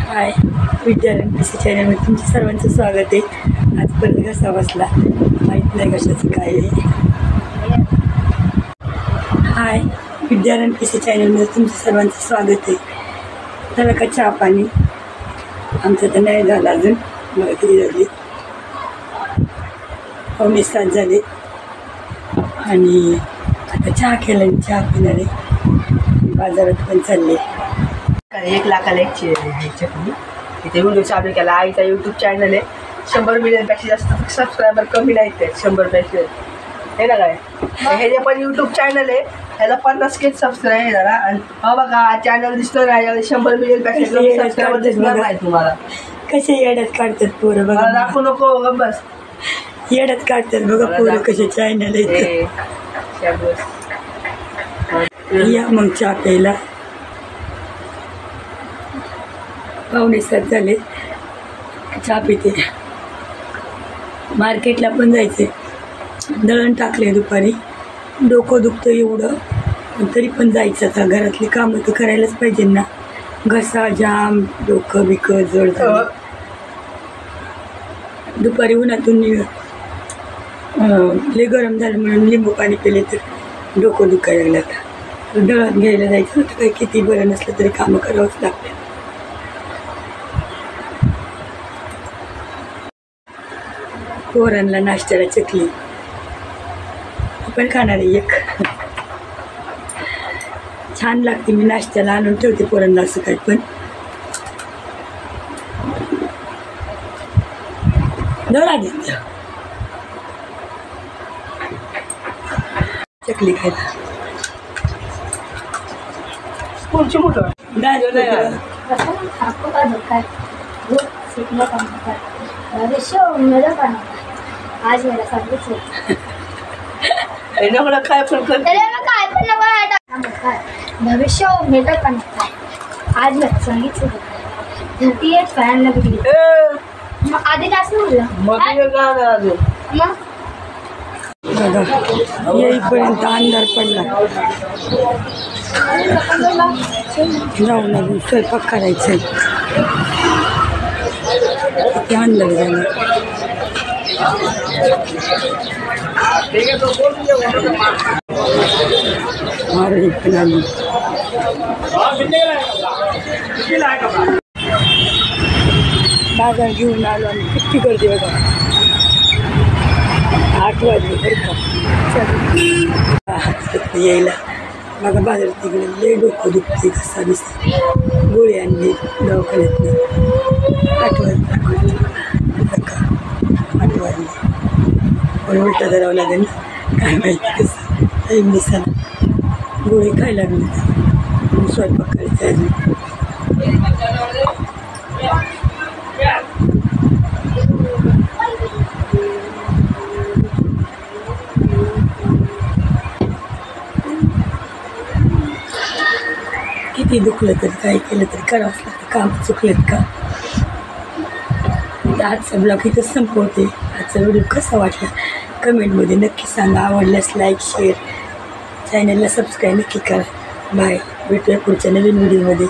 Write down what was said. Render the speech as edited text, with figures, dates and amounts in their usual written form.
हाय Vidyaranya PC चॅनलमध्ये तुमच्या सर्वांचं स्वागत आहे। आज परत घसा बसला, माहीत नाही कशाचं काय आहे। हाय विद्यारण पीसी चॅनलमध्ये तुमच्या सर्वांचं स्वागत आहे। झालं का चहा पाणी? आमचं तर नाही झालं अजून, मला किती झाली 7:15 झाले आणि आता चहा केला आणि चहा पिणार आहे। बाजारात पण चालले। 1 लाखाला एक चटणी इथे व्हिडिओ चालू केला। आईचा यूट्यूब चॅनल आहे, 100 मिलियनपेक्षा जास्त सबस्क्रायबर कमी नाहीत ते 100पेक्षा हे ना काय। हे जे पण यूट्यूब चॅनल आहे ह्याला 50K सबस्क्राईब आहे जरा। आणि हा बघा चॅनल दिसतो नाही, 100 मिलियनपेक्षा कमी सबस्क्रायबर दिसणार नाही तुम्हाला। कसे येड्यात काढतात पोरं बघा, दाखवू नको गं बस, येड्यात काढतात बघा पोरं कसे चॅनल आहे। या मग चहा प्यायला। 6:15 झाले, चहा पिते। मार्केटला पण जायचे, दळण टाकले दुपारी, डोकं दुखतं एवढं पण तरी पण जायचं। आता घरातली कामं तर करायलाच पाहिजे ना, घसा जाम, डोकं बिकं जड झालं। दुपारी उन्हातून लय गरम झालं म्हणून लिंबू पाणी पिले तर डोकं दुखायला लागलं। आता दळण घ्यायला जायचं होतं, काही किती बरं नसलं तरी कामं करावंच लागतं। पोरांना नाश्त्याला चकली, पण खाणार आहे एक, छान लागते। मी नाश्त्याला आणून ठेवते पोरांना असं काही पण। दळा घेत चकली खायला। स्कूलची मोठं आज मेरा सर्विस काय पण भविष्य मेरा पण आज मेरा संगीत धरती है फैन लगी आधी तास येईपर्यंत अंधार पडला। जाऊन अजून स्वयंपाक करायचं, किती अंधार झाला। बाजार घेऊन आलो आणि किती गर्दी बघा। 8 वाजले बरं का यायला। बघा बाजारात तिकडे लय डोकं दुखते, कसा दिसते, गोळी आणली दवाखान्यातली। 8 वाजले बरं का, 8 वाजले पण उलटा धरावं लागेल ना, काय माहिती कसं टाईम दिसायला। गोळी खायला लागली, स्वयंपाक करायचा अजून। किती दुखलं तरी काय केलं तरी करावंच लागतं, काम चुकलेत का। आजचा ब्लॉग इथंच संपवते। आजचा व्हिडिओ कसा वाटला कमेंटमध्ये नक्की सांगा। आवडल्यास लाईक शेअर, चॅनलला सबस्क्राईब नक्की करा। बाय, भेटूया पुढच्या नवीन व्हिडिओमध्ये।